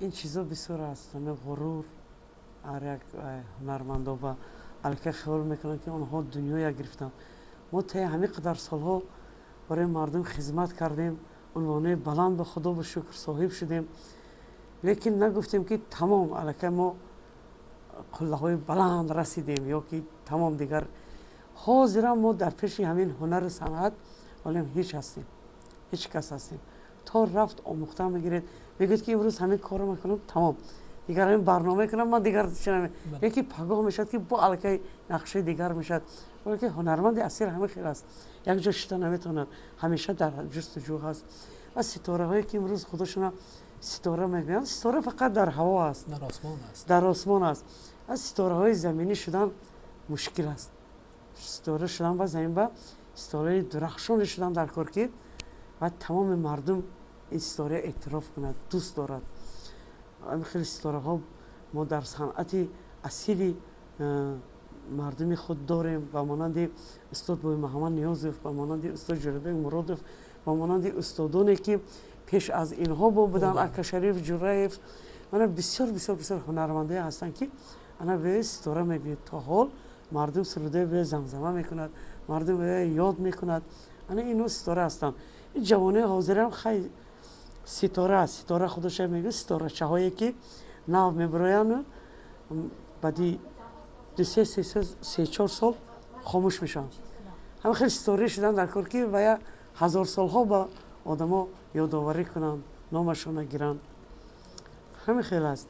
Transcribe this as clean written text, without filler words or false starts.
این چیزا بسیار است. همه غرور یک هنرمندا با الکه خیال میکنن که آنها دنیا گرفتن. ما طی همه قدر سالها برای مردم خدمت کردیم، عنوان بلند به خدا به شکر صاحب شدیم، لیکن نگفتیم که تمام الکه ما قله های بلند رسیدیم یا که تمام دیگر. حاضرا ما در پیش همین هنر صنعت علم هیچ هستیم، هیچ کس هستیم. تا رفت آموخته میگیرید، میگید که امروز همین کار میکنم تمام دیگر همین برنامه کنم من دیگر چنم یکی پگاه میشد که با الکه نقشه دیگر میشد. ولی که هنرمند اصیل همه خیلی است، یک جا شده نمیتونن، همیشه در جستجو هست. و ستاره هایی که امروز خودشون ستاره میگن، ستاره فقط در هوا است، در آسمان است، در آسمان است. از ستاره های زمینی شدن مشکل است. ستاره شدن با زمین با ستاره درخشان شدن در کار و تمام مردم این ستاره اعتراف کند، دوست دارد. خیلی ستاره ها ما در صنعت اصیلی مردمی خود داریم، و مانند استاد بوی محمد نیازف، و مانند استاد جلبه مرادف، و مانند استادانی که پیش از اینها بودن، اکا شریف جرایف. من بسیار بسیار بسیار هنرمنده هستن که انا به ستاره میبینید تا حال مردم سروده به زمزمه میکند، مردم به یاد میکند. انا اینو ستاره هستن. این جوانه حاضر هم خیلی ستاره است. ستاره خودش میگه ستاره چهایی که ناو میبراین بعدی 2-3-4 سال خاموش میشن. همه خیلی ستاره شدن در کار که و یا 1000 سالها با آدما یادآوری کنن، نامشون گیرن. همین خیلی است.